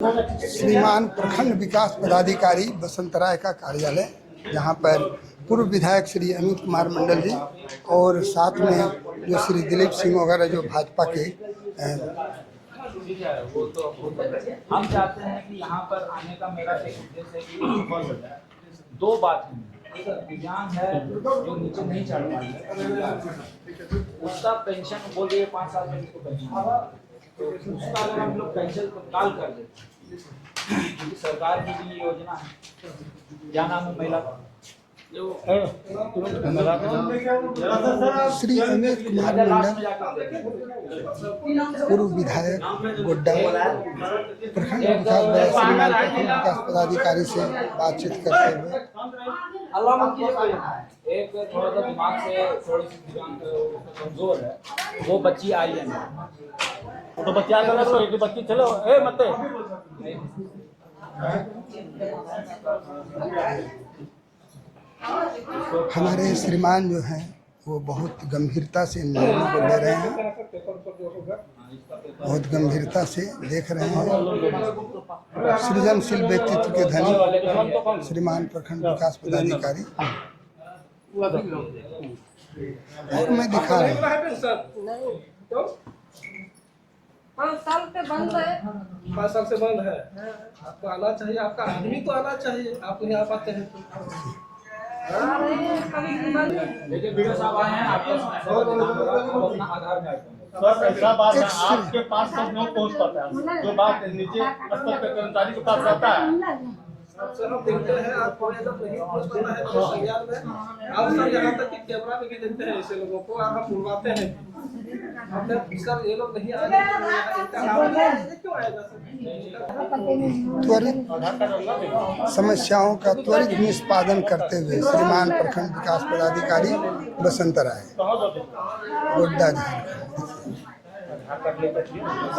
श्रीमान प्रखंड विकास पदाधिकारी बसंतराय का कार्यालय, यहाँ पर पूर्व विधायक श्री अमित कुमार मंडल जी और साथ में जो श्री दिलीप सिंह वगैरह जो भाजपा के हम चाहते हैं कि यहाँ पर आने का मेरा एक उद्देश्य है कि दो बात है। दिव्यांग है जो नीचे नहीं चढ़ पाई है, उसका पेंशन बोल रही है 5 साल में उसको पेंशन, तो उसका अगर हम लोग पेंशन को टाल कर देते, क्योंकि सरकार की भी योजना है, क्या नाम है महिला का श्री अमित कुमार मंडल पूर्व विधायक गोड्डा प्रखंड विकास पदाधिकारी से बातचीत करते हुए एक थोड़ा सा दिमाग से थोड़ी सी कमजोर है, वो बच्ची आई है तो बच्चा बच्ची चलो मत हमारे श्रीमान जो हैं वो बहुत गंभीरता से इन मामलों को ले रहे हैं, बहुत गंभीरता से देख रहे हैं। सृजनशील व्यक्तित्व के धनी श्रीमान प्रखंड विकास पदाधिकारी और मैं दिखा रहा हूँ 5 साल से बंद है। 5 साल से बंद है। आपको आना चाहिए, आपका आदमी तो आना चाहिए, आप नहीं आ पाते हैं तो। देखिए वीडियो साहब आए हैं, आपको अपना आधार कार्ड सर ऐसा बात है आपके पास सब नहीं पहुंच पाता है, जो बात नीचे स्तर पे कर्मचारी के पास रहता है। सर हम देखते हैं आपको जब नहीं पहुंच पाता है तो संज्ञान में आप सर यहाँ तक कि कैमरा में भी देखते हैं ऐसे लोगों को, और हम बुलवाते हैं सर ये लोग नहीं आएंगे क्यों आएगा सर? त्वरित समस्याओं का त्वरित निष्पादन करते हुए श्रीमान प्रखंड विकास पदाधिकारी बसंतराय गोड्डा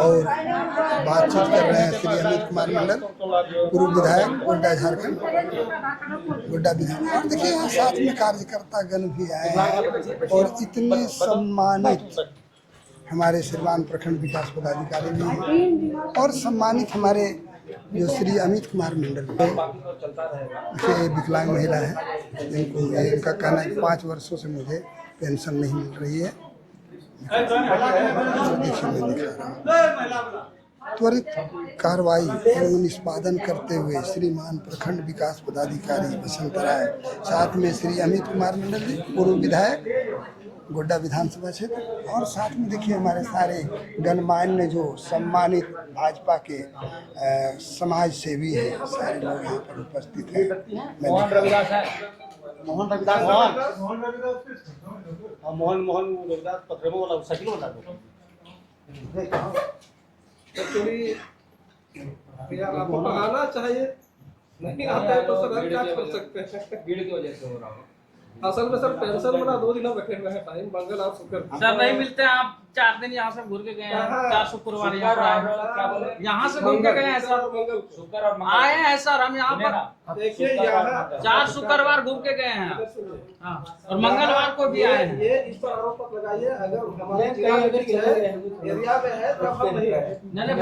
और बातचीत कर रहे हैं श्री अमित कुमार मंडल पूर्व विधायक गोड्डा झारखंड गोड्डा विधायक। और देखिए यहाँ साथ में कार्यकर्ता गण भी आए हैं और इतने सम्मानित हमारे श्रीमान प्रखंड विकास पदाधिकारी भी हैं और सम्मानित हमारे जो श्री अमित कुमार मंडल ये विकलांग महिला है, इनका कहना है 5 वर्षों से मुझे पेंशन नहीं मिल रही है। त्वरित कार्रवाई एवं निष्पादन करते हुए श्रीमान प्रखंड विकास पदाधिकारी बसंतराय साथ में श्री अमित कुमार मंडल जी पूर्व विधायक गोड्डा विधानसभा क्षेत्र और साथ में देखिए हमारे सारे गणमान्य जो सम्मानित भाजपा के समाज सेवी हैं, सारे लोग यहाँ पर उपस्थित हैं। मोहन रविदास पत्रेमो वाला साइकिल वाला एक्चुअली आपको आना चाहिए, नहीं आता है तो सर हम क्या कर सकते हैं? भीड़ की वजह से हो रहा है। असल में सर पेंशन वाला 2 दिन बैठे हुए हैं, टाइम मंगल और शुक्र सर नहीं मिलते हैं। आप 4 दिन यहाँ से घूर के गए हैं, 4 शुक्रवार यहाँ से घूम के गए हैं सर, शुक्र और मंगल आए हैं सर हम यहाँ पर देखिए यहाँ 4 शुक्रवार घूम के गए हैं और मंगलवार को भी आए हैं। ये इस पर आरोप मत लगाइए, अगर हमारे एरिया में है तो हम नहीं है।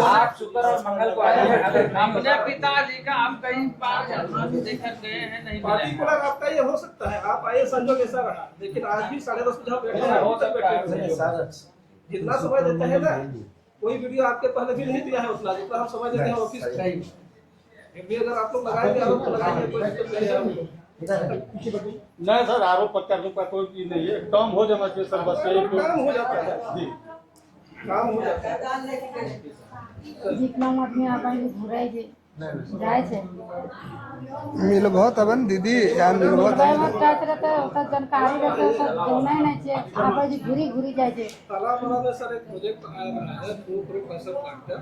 आप शुक्र और मंगल को आए हैं। अपने पिताजी का हम कहीं पार देकर गए हैं, नहीं मिले। पार्टिकुलर आपका ये हो सकता है, आप आए संजोग ऐसा रहा, लेकिन आज भी 10:30 बजे बैठे हैं, हो तक बैठे हैं। जितना समय देते हैं ना, कोई वीडियो आपके पहले भी नहीं दिया है उतना जितना हम समय देते हैं ऑफिस में। भी अगर आप लोग लगाएंगे आरोप तो लगाएंगे, कोई दिक्कत नहीं है। नहीं सर आरोप प्रत्यारोप का कोई चीज नहीं है, काम हो जाना चाहिए सर, बस काम हो जाता है जी, काम हो जाता है। जितना आदमी आबादी घुराई जे जाए से मिलबो तबन दीदी या मिलबो जानकारी रहते नहीं छे आबादी घुरी जाए छे। तालाबड़ा में सर एक प्रोजेक्ट आया है, 2 करोड़ 65 लाख का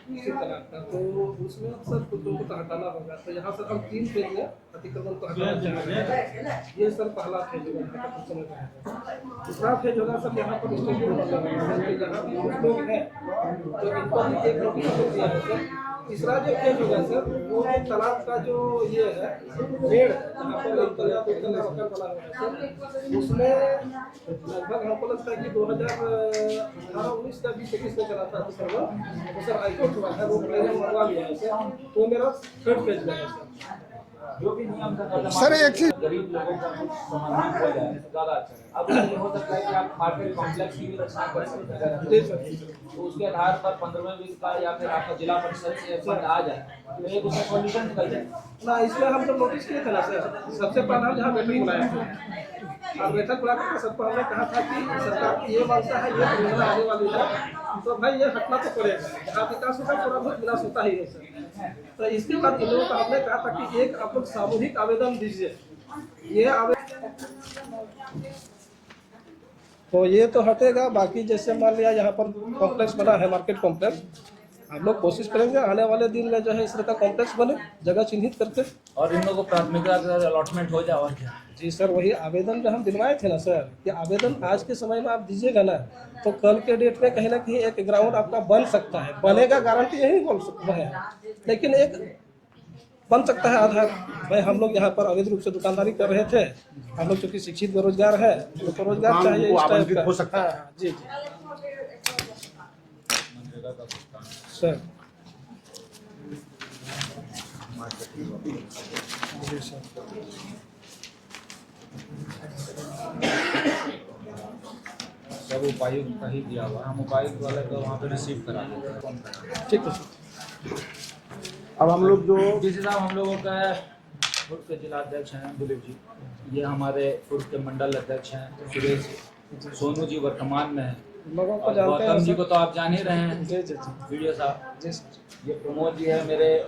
इसी तरह का, तो उसमें सर कुछ लोगों को हटाना होगा। तो यहाँ सर हम 3 फेज में अतिक्रमण को हटाना चाहेंगे। ये सर पहला फेज होगा, दूसरा फेज होगा सर यहाँ पर स्टेडियम जहाँ कुछ लोग हैं तो इनको एक नोटिस दिया है तीसरा जो केस होगा सर, वो जो तालाब का जो ये है पेड़ जहाँ पर एक तला दो तला होकर बना हुआ है सर, उसमें लगभग हमको लगता है कि 2018-19 का 20-21 में चला था सर्वर, तो सर हाईकोर्ट हुआ है, वो प्लेजर मंगवा लिया है सर, तो मेरा 3rd पेज में है सर। जो भी नियम का सर, एक चीज गरीब लोगों का समाधान हो जाए तो ज्यादा अच्छा है। अब ये हो सकता है कि आप मार्केट कॉम्प्लेक्स की भी रचना कर सकते हैं, जी सर। तो उसके आधार पर 15वें वित्त का या फिर आपका जिला परिषद से फंड आ जाए तो एक उसमें सॉल्यूशन निकल जाए ना, इसमें हम जब नोटिस किए थे ना सर, सबसे पहले हम यहाँ बैठक बुलाया था, और बैठक बुला कर सबको हमने कहा था कि सरकार की ये मांगता है, ये परियोजना आने वाली है, तो भाई ये हटना तो पड़ेगा, जहाँ विकास होता है थोड़ा बहुत विनाश होता ही है सर। तो इसके बाद इन लोगों को हमने कहा था कि एक आप लोग सामूहिक आवेदन दीजिए, ये आवेदन तो ये तो हटेगा। बाकी जैसे मान लिया यहाँ पर कॉम्प्लेक्स बना है, मार्केट कॉम्प्लेक्स, हम लोग कोशिश करेंगे आने वाले दिन में जो है इस तरह का कॉम्प्लेक्स बने, जगह चिन्हित करके। और इन लोगों को प्राथमिकता का अलॉटमेंट हो जाए और क्या। जी सर, वही आवेदन जो हम दिलवाए थे ना सर, कि आवेदन आज के समय में आप दीजिएगा ना, तो कल के डेट में कहीं ना कहीं एक ग्राउंड आपका बन सकता है, बनेगा गारंटी यही बोल सकता है, लेकिन एक बन सकता है आधार। भाई हम लोग यहाँ पर अवैध रूप से दुकानदारी कर रहे थे, हम लोग चूँकि शिक्षित बेरोजगार है, तो रोजगार चाहिए इस टाइप का। हो सकता है। हाँ, जी सर। जी सर। सब उपायुक्त का ही दिया हुआ, हम उपायुक्त वाले को वहाँ पे रिसीव करा देते हैं, फोन करा। ठीक है सर। अब हम लोग जो डीसी साहब हम लोगों का पूर्व के जिला अध्यक्ष हैं दिलीप जी, ये हमारे पूर्व के मंडल अध्यक्ष हैं सुरेश, सोनू जी वर्तमान में है, लोगों को और जानते हैं गौतम जी सर। को तो आप जान ही रहे हैं, जी जी जी वीडियो साहब। जी सर। ये प्रमोद जी है मेरे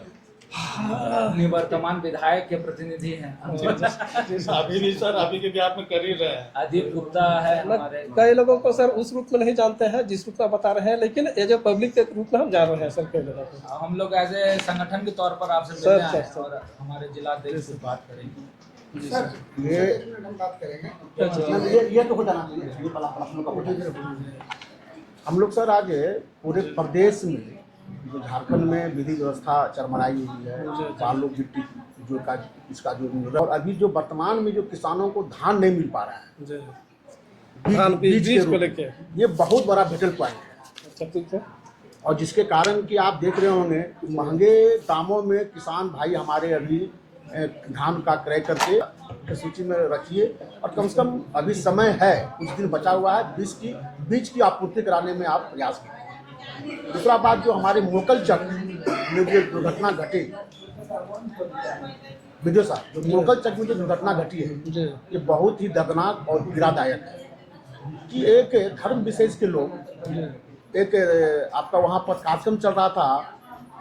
निवर्तमान विधायक के प्रतिनिधि हैं। अभी भी सर, अभी के भी आप में कर ही रहे हैं। अदीप गुप्ता है हमारे। कई लोगों को सर उस रूप में नहीं जानते हैं जिस रूप में बता रहे हैं, लेकिन एज ए पब्लिक के रूप में हम जान रहे हैं सर कई लोगों को। हम लोग एज ए संगठन के तौर पर आपसे सर, मिलने आए सर, हैं सर। और हमारे जिला अध्यक्ष से बात करेंगे। सर ये बात करेंगे। ये तो हो जाना चाहिए, ये प्रश्नों का हो जाना चाहिए। हम लोग सर आज पूरे प्रदेश में जो झारखंड में विधि व्यवस्था चरमराई हुई है, बालू गिट्टी जो का इसका जो मिल रहा है, और अभी जो वर्तमान में जो किसानों को धान नहीं मिल पा रहा है जी। धान बीज के को रूप लेके। में, ये बहुत बड़ा बैटल पॉइंट है। अच्छा ठीक है। और जिसके कारण कि आप देख रहे होंगे कि महंगे दामों में किसान भाई हमारे अभी धान का क्रय करके सूची में रखिए, और कम से कम अभी समय है, कुछ दिन बचा हुआ है, बीज की आपूर्ति कराने में आप प्रयास करें। दूसरा बात, जो हमारे मोकल चक में जो दुर्घटना घटी, विजय साहब, जो मोकल चक में जो दुर्घटना घटी है, ये बहुत ही दर्दनाक और पीड़ादायक है कि एक धर्म विशेष के लोग, एक आपका वहाँ पर कार्यक्रम चल रहा था,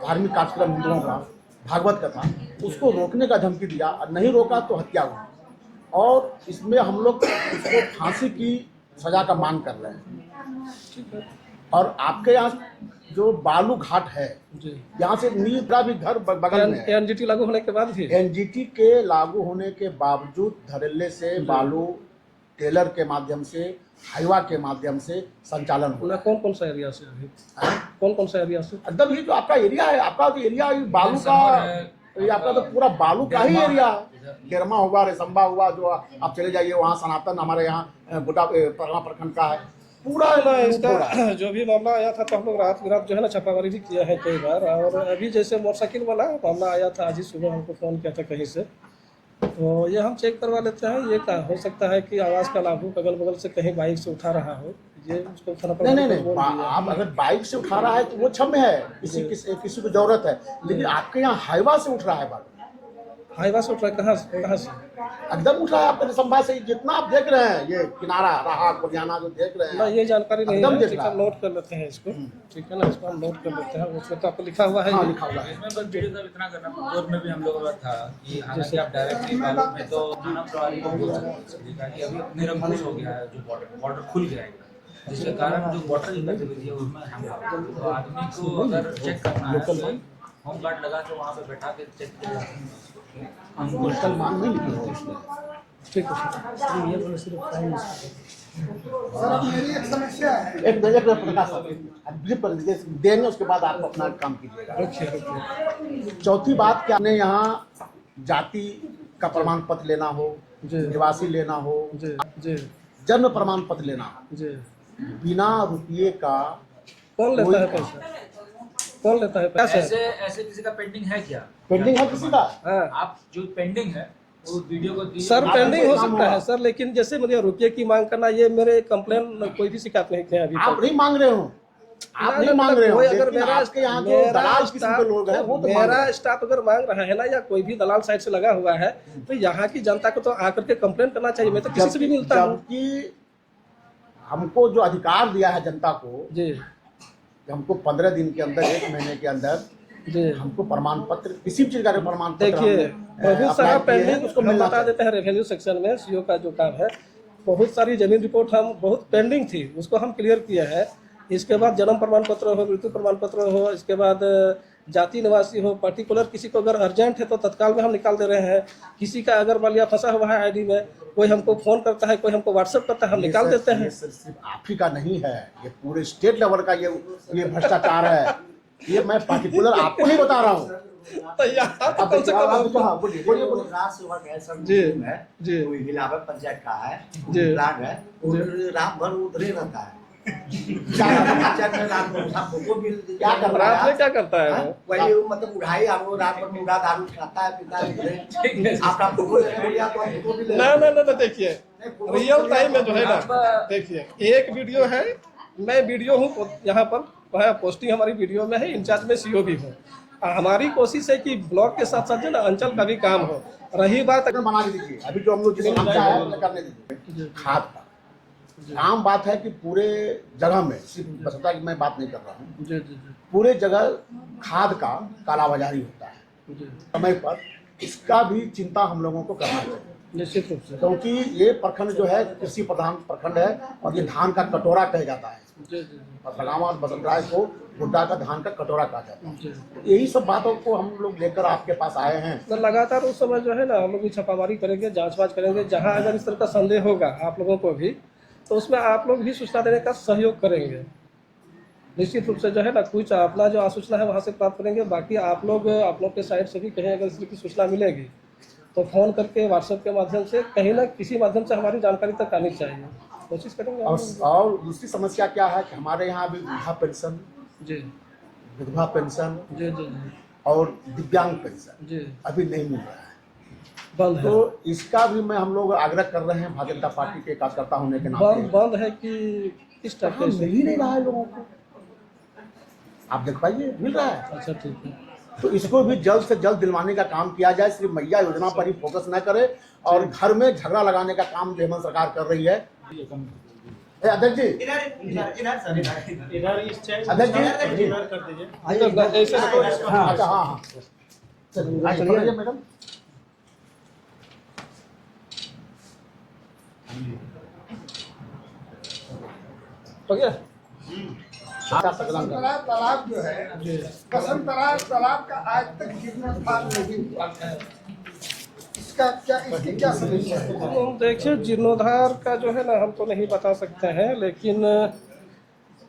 धार्मिक कार्यक्रम हिंदुओं का, भागवत कथा, उसको रोकने का धमकी दिया, और नहीं रोका तो हत्या हुई, और इसमें हम लोग उसको फांसी की सजा का मांग कर रहे हैं। और आपके यहाँ जो बालू घाट है, यहाँ से नील का भी घर बगल में है। एनजीटी लागू होने के बाद भी एनजीटी के लागू होने के बावजूद धड़ल्ले से बालू टेलर के माध्यम से, हाईवा के माध्यम से संचालन हो रहा है। कौन कौन सा एरिया से अभी कौन कौन सा एरिया से? एकदम ये जो आपका एरिया है, आपका जो एरिया बालू का, ये आपका तो पूरा बालू का ही एरिया है। गेरमा हुआ, रेशम्बा हुआ, जो आप चले जाइए वहाँ सनातन, हमारे यहाँ गोटा प्रखंड का है पूरा। इसका जो भी मामला आया था तो हम लोग रात जो है ना छापामारी भी किया है कई बार, और अभी जैसे मोटरसाइकिल वाला मामला आया था, आज ही सुबह हमको फ़ोन किया था कहीं से, तो ये हम चेक करवा लेते हैं। ये क्या हो सकता है कि आवाज़ का लाभू अगल बगल से कहीं बाइक से उठा रहा हो, ये उसको थाना पर नहीं, आप अगर बाइक से उठा रहा है तो वो क्षम्य है, किसी को जरूरत है, लेकिन आपके यहाँ हाईवा से उठ रहा है बालू। हाईवा से उठ रहा है? कहाँ से? एकदम उठ रहा है आपके संभा से, जितना आप देख रहे हैं, ये किनारा रहा कुरियाना जो देख रहे ना, हैं, ये जानकारी नहीं एकदम है, देख ठीक रहा है, है। नोट कर लेते हैं इसको, ठीक है ना, इसको हम नोट कर लेते हैं। उसमें तो आपको लिखा हुआ है, हाँ लिखा हुआ है। इसमें बस वीडियो साहब इतना करना, पूर्व में भी हम लोगों का था कि हालांकि आप डायरेक्टली बालू में तो थाना प्रभारी को बोल सकते हैं कि अभी निरंकुश हो गया है, जो बॉर्डर खुल गया है, जिसके कारण जो बॉर्डर की गतिविधि है उसमें हम तो आदमी को अगर चेक करना है तो होम गार्ड लगा के वहाँ पे बैठा के चेक किया लोकल मांग नहीं लिखी है उसमें। ठीक है। ये बोले सिर्फ सर अब मेरी एक समस्या है। एक प्रकाश देंगे, उसके बाद आप अपना काम कीजिएगा। चौथी बात कि आपने यहाँ जाति का प्रमाण पत्र लेना हो, निवासी लेना हो, जन्म प्रमाण पत्र लेना हो, बिना रुपये का कौन लेता है पैसा? कौन लेता है पैसा? ऐसे ऐसे किसी का पेंडिंग है क्या? पेंडिंग है किसी का? हाँ आप जो पेंडिंग है वो वीडियो को दीजिए। सर, पेंडिंग हो काम सकता हुआ। है सर, लेकिन जैसे मुझे रुपये की मांग करना, ये मेरे कंप्लेन कोई भी शिकायत नहीं किया अभी आप तक। नहीं मांग रहे हो, आप ना, नहीं ना, मांग रहे हो, कोई अगर लेकिन मेरा आपके यहाँ जो दलाल किस्म के लोग हैं वो तो मांग रहे मेरा हैं। स्टाफ अगर मांग रहा है ना, या कोई भी दलाल साइड से लगा हुआ है, तो यहाँ की जनता को तो आकर के कंप्लेन करना चाहिए। मैं तो किसी से भी मिलता हूँ जबकि हमको जो अधिकार दिया है जनता को, जी कि हमको 15 दिन के अंदर, 1 महीने के अंदर जी। हमको प्रमाण पत्र, किसी भी चीज का प्रमाण पत्र देखिए, हमने, बहुत सारा अप्लाई किए हैं, पेंडिंग उसको हम मिलना बता चाहिए। देते हैं रेवेन्यू सेक्शन में, सीओ का जो काम है, बहुत सारी जमीन रिपोर्ट हम बहुत पेंडिंग थी, उसको हम क्लियर किए हैं। इसके बाद जन्म प्रमाण पत्र हो, मृत्यु प्रमाण पत्र हो, इसके बाद जाति निवासी हो, पर्टिकुलर किसी को अगर अर्जेंट है तो तत्काल में हम निकाल दे रहे हैं। किसी का अगर मान लिया फंसा हुआ है आईडी में, कोई हमको फोन करता है, कोई हमको व्हाट्सएप करता है, हम निकाल देते हैं। ये सिर्फ आप ही का नहीं है, ये पूरे स्टेट लेवल का ये भ्रष्टाचार है। ये मैं पर्टिकुलर आपको नहीं बता रहा हूँ। तो यहाँ तो अब कम से कम आप कहाँ बोलिए बोलिए बोलिए। राष्ट्र ऐसा जी, है जी। कोई हिलावे पंचायत का है, जी। प्लान है, और रात भर उधरे रहता है। पंचायत में रात भर उसका फोटो भी क्या कर रहा रात में है? क्या करता है वो? वही मतलब उड़ाई, आप वो रात भर मुर्गा दारू खाता है, पीता है। आपका फोटो लेने बोलिए तो हम फोटो भी ले ना ना ना ना, देखिए रियल टाइम में जो है ना, देखिए एक वीडियो है, मैं वीडियो हूँ यहाँ पर, वहाँ पोस्टिंग हमारी वीडियो में है, इंचार्ज में सीओ भी हूँ। हमारी कोशिश है कि ब्लॉक के साथ साथ जो ना अंचल का भी काम हो। रही बात अगर बना के दीजिए, अभी जो हम लोग जिस काम है उन्हें करने दीजिए। खाद का आम बात है कि पूरे जगह में, सिर्फ बसंता की मैं बात नहीं कर रहा हूँ, जी जी पूरे जगह खाद का कालाबाजारी होता है जी, समय पर। इसका भी चिंता हम लोगों को करना चाहिए, निश्चित रूप से। क्योंकि ये प्रखंड जो है कृषि प्रधान प्रखंड है और ये धान का कटोरा कहा जाता है। जी जी बसगावा और बसंतराय को गुड्डा का धान का कटोरा कहा जाता है। जी। यही सब बातों को हम लोग लेकर आपके पास आए हैं। तो लगातार उस समय जो है ना, हम लोग भी छापामारी करेंगे, जांच-वाच करेंगे। जहां अगर इस तरह का संदेह होगा आप लोगों को भी, तो उसमें आप लोग भी सूचना देने का सहयोग करेंगे। निश्चित रूप से जो है ना, कुछ अपना जो आसूचना है वहाँ से प्राप्त करेंगे। बाकी आप लोग के साइड से भी कहीं अगर इस तरह की सूचना मिलेगी तो फ़ोन करके, व्हाट्सएप के माध्यम से, कहीं ना किसी माध्यम से हमारी जानकारी तक आनी चाहिए। कोशिश करेंगे हम लोग। और दूसरी समस्या क्या है कि हमारे यहाँ अभी वृद्धा पेंशन, जी विधवा पेंशन जी जी जी और दिव्यांग पेंशन जी, अभी नहीं मिल रहा है। बंद है। तो इसका भी मैं हम लोग आग्रह कर रहे हैं भारतीय जनता पार्टी के कार्यकर्ता होने के नाते। बंद है कि किस टाइप हाँ, के? मिल ही नहीं रहा है लोगों को। आप देख पाइए, मिल रहा है। अच्छा, ठीक है। तो इसको भी जल्द से जल्द दिलवाने का काम किया जाए। सिर्फ मैया योजना पर ही फोकस न करे और घर में झगड़ा लगाने का काम हेमंत सरकार कर रही है। अध्यक्ष जी, इधर इस चेक अध्यक्ष जी, इधर कर दीजिए। ऐसे अच्छा हाँ हाँ, चलिए आइए, पकड़िए मैडम। हो गया। बसंतराय तालाब जो है, बसंतराय तालाब का आज तक जीर्णोद्धार नहीं हुआ है। इसका क्या, इसकी क्या समस्या है? तो देखिए, जीर्णोद्धार का जो है ना, हम तो नहीं बता सकते हैं, लेकिन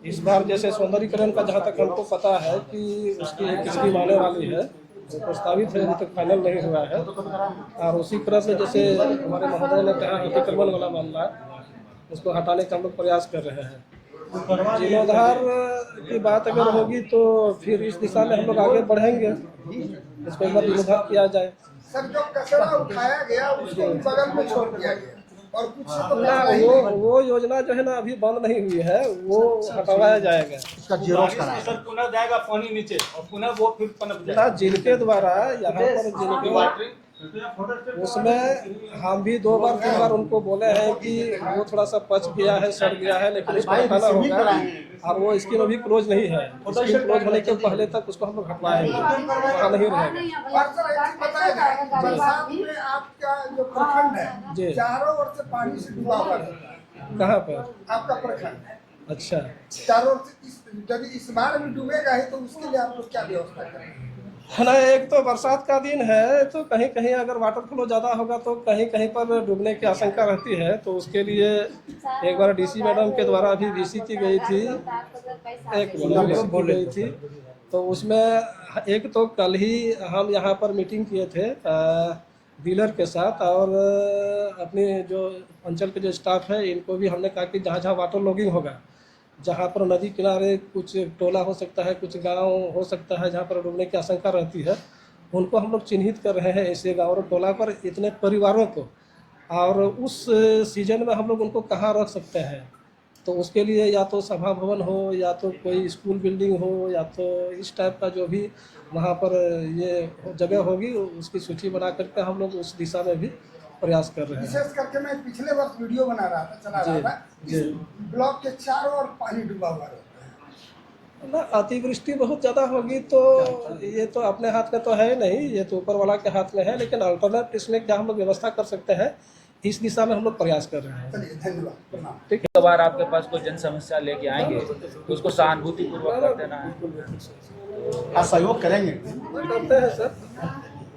इस बार जैसे सौंदर्यीकरण का जहाँ तक हमको पता है कि उसकी एक स्कीम आने वाली है, जो प्रस्तावित है, अभी तक फाइनल नहीं हुआ है। और उसी क्रम में जैसे हमारे महोदय ने कहा, अतिक्रमण वाला मामला, उसको हटाने का हम लोग प्रयास कर रहे हैं। जीर्णोद्धार की बात अगर होगी तो फिर इस दिशा में हम लोग आगे बढ़ेंगे, इसको एक बार जीर्णोद्धार किया जाए। सर, जो कचरा उठाया गया उसको बगल में छोड़ दिया गया और कुछ से तो ना, पैसा ही वो योजना जो है ना अभी बंद नहीं हुई है, वो हटवाया जाएगा। इसका जीरोक्स करा। सर पुनः जाएगा पानी नीचे और पुनः वो फिर पनप जाएगा। ना, जिनके द्वारा यहाँ पर जिनके, उसमें हम भी 2 बार 3 बार उनको बोले हैं कि वो थोड़ा सा पच गया है, सड़ गया है, लेकिन उसको हटाना होगा। और वो स्कीम अभी क्लोज नहीं है। स्कीम क्लोज होने के पहले तक उसको हम लोग हटवाएंगे, वहाँ नहीं रहेगा। और सर, एक चीज बताइएगा, बरसात में आपका जो प्रखंड जी। है चारों ओर से पानी से डूबा हुआ रहता है। कहाँ पर? आपका प्रखंड अच्छा, चारों ओर से, यदि इस बार भी डूबेगा ही तो उसके लिए आप लोग क्या व्यवस्था करेंगे? है ना। एक तो बरसात का दिन है, तो कहीं कहीं अगर वाटर फ्लो ज़्यादा होगा तो कहीं कहीं पर डूबने की आशंका रहती है। तो उसके लिए एक बार डीसी मैडम के द्वारा अभी वीसी की गई थी, एक मिनट बोल रही थी। तो उसमें एक तो कल ही हम यहाँ पर मीटिंग किए थे डीलर के साथ, और अपने जो अंचल के जो स्टाफ है इनको भी हमने कहा कि जहाँ जहाँ वाटर लॉगिंग होगा, जहाँ पर नदी किनारे कुछ टोला हो सकता है, कुछ गांव हो सकता है जहाँ पर डूबने की आशंका रहती है, उनको हम लोग चिन्हित कर रहे हैं ऐसे गाँव और टोला पर इतने परिवारों को, और उस सीजन में हम लोग उनको कहाँ रख सकते हैं। तो उसके लिए या तो सभा भवन हो, या तो कोई स्कूल बिल्डिंग हो, या तो इस टाइप का जो भी वहाँ पर ये जगह होगी उसकी सूची बना करके हम लोग उस दिशा में भी प्रयास कर रहे हैं। विशेष करके मैं पिछले वर्ष वीडियो बना रहा था, चला रहा था, इस ब्लॉक के चारों ओर पानी डूबा हुआ रहता है ना। अतिवृष्टि बहुत ज़्यादा होगी तो ये तो अपने हाथ में तो है नहीं, ये तो ऊपर वाला के हाथ में है, लेकिन अल्टरनेट इसमें क्या हम लोग व्यवस्था कर सकते हैं, इस दिशा में हम लोग प्रयास कर रहे हैं। चलिए, धन्यवाद, प्रणाम। ठीक है, बार आपके पास कोई जन समस्या लेके आएंगे तो उसको सहानुभूति पूर्वक कर देना है। आप सहयोग करेंगे? करते हैं सर।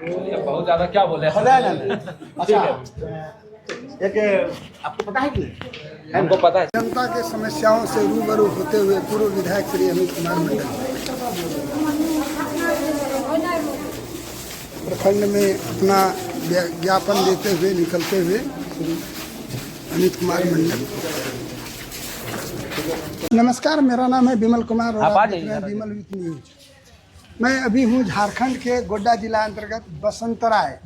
ये बहुत ज्यादा क्या बोले। हो जाएगा ना? अच्छा, एक आपको पता है कि नहीं? हमको पता है। जनता के समस्याओं से रूबरू होते हुए पूर्व विधायक श्री अमित कुमार मंडल प्रखंड में अपना ज्ञापन देते हुए निकलते हुए श्री अमित कुमार मंडल। नमस्कार, मेरा नाम है विमल कुमार और आप देख रहे हैं विमल विथ न्यूज। मैं अभी हूँ झारखंड के गोड्डा जिला अंतर्गत बसंतराय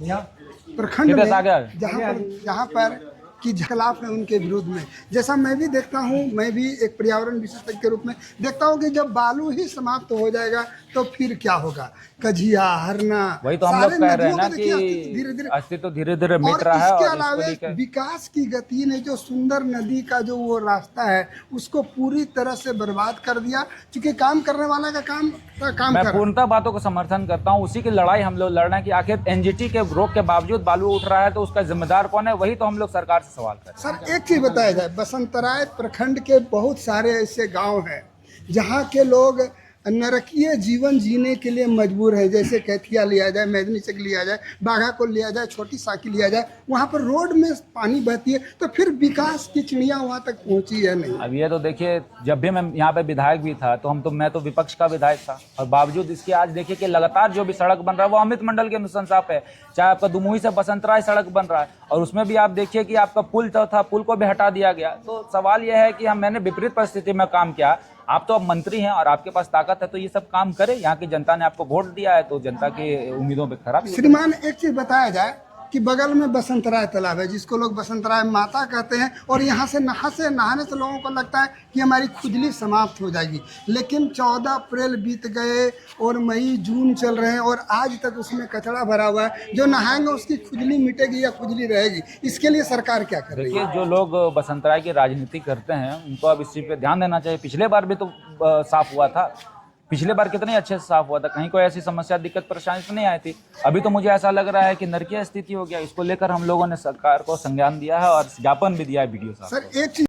प्रखंड में, जहाँ पर कि खिलाफ है उनके विरोध में। जैसा मैं भी देखता हूँ, मैं भी एक पर्यावरण विशेषज्ञ के रूप में देखता हूँ कि जब बालू ही समाप्त हो जाएगा तो फिर क्या होगा। कजिया, हरना, वही तो हम लोग कह रहे हैं ना कि अस्तित्व धीरे धीरे मिट रहा है। इसके अलावा विकास की गति ने जो सुंदर नदी का जो वो रास्ता है उसको पूरी तरह से बर्बाद कर दिया, क्योंकि काम करने वाला का काम मैं पूर्णतः बातों को समर्थन करता हूँ। उसी की लड़ाई हम लोग लड़ रहे हैं कि आखिर एनजीटी के रोक के बावजूद बालू उठ रहा है तो उसका जिम्मेदार कौन है, वही तो हम लोग सरकार से सवाल कर रहे हैं। सर, एक चीज बताया जाए, बसंतराय प्रखंड के बहुत सारे ऐसे गांव हैं जहां के लोग नरकीय जीवन जीने के लिए मजबूर है। जैसे कैथिया लिया जाए, मैदनी चक लिया जाए, बाघा को लिया जाए, छोटी साकी लिया जाए, वहाँ पर रोड में पानी बहती है, तो फिर विकास की चिड़िया वहाँ तक पहुँची है नहीं। अब ये तो देखिए, जब भी मैं यहाँ पे विधायक भी था तो मैं तो विपक्ष का विधायक था, और बावजूद इसके आज देखिए कि लगातार जो भी सड़क बन रहा है वो अमित मंडल के अनुशंसा पे। चाहे आपका दुमुही से बसंतराय सड़क बन रहा है, और उसमें भी आप देखिए कि आपका पुल तो था, पुल को भी हटा दिया गया। तो सवाल यह है कि मैंने विपरीत परिस्थिति में काम किया, आप तो अब मंत्री हैं और आपके पास ताकत है, तो ये सब काम करें। यहाँ की जनता ने आपको वोट दिया है तो जनता की उम्मीदों पे खरा। श्रीमान, एक चीज बताया जाए कि बगल में बसंतराय तालाब है जिसको लोग बसंतराय माता कहते हैं, और यहाँ से नहाने से लोगों को लगता है कि हमारी खुजली समाप्त हो जाएगी, लेकिन 14 अप्रैल बीत गए और मई जून चल रहे हैं और आज तक उसमें कचरा भरा हुआ है। जो नहाएंगे उसकी खुजली मिटेगी या खुजली रहेगी? इसके लिए सरकार क्या कर रही है? देखिए, जो लोग बसंतराय की राजनीति करते हैं उनको अब इस चीज़ पे ध्यान देना चाहिए। पिछले बार भी तो साफ हुआ था, पिछले बार कितने अच्छे से साफ हुआ था, कहीं कोई ऐसी समस्या, दिक्कत, परेशानी तो नहीं आई थी। अभी तो मुझे ऐसा लग रहा है कि नरकीय स्थिति हो गया। इसको लेकर हम लोगों ने सरकार को संज्ञान दिया है और ज्ञापन भी दिया है वीडियो साहब। सर, एक चीज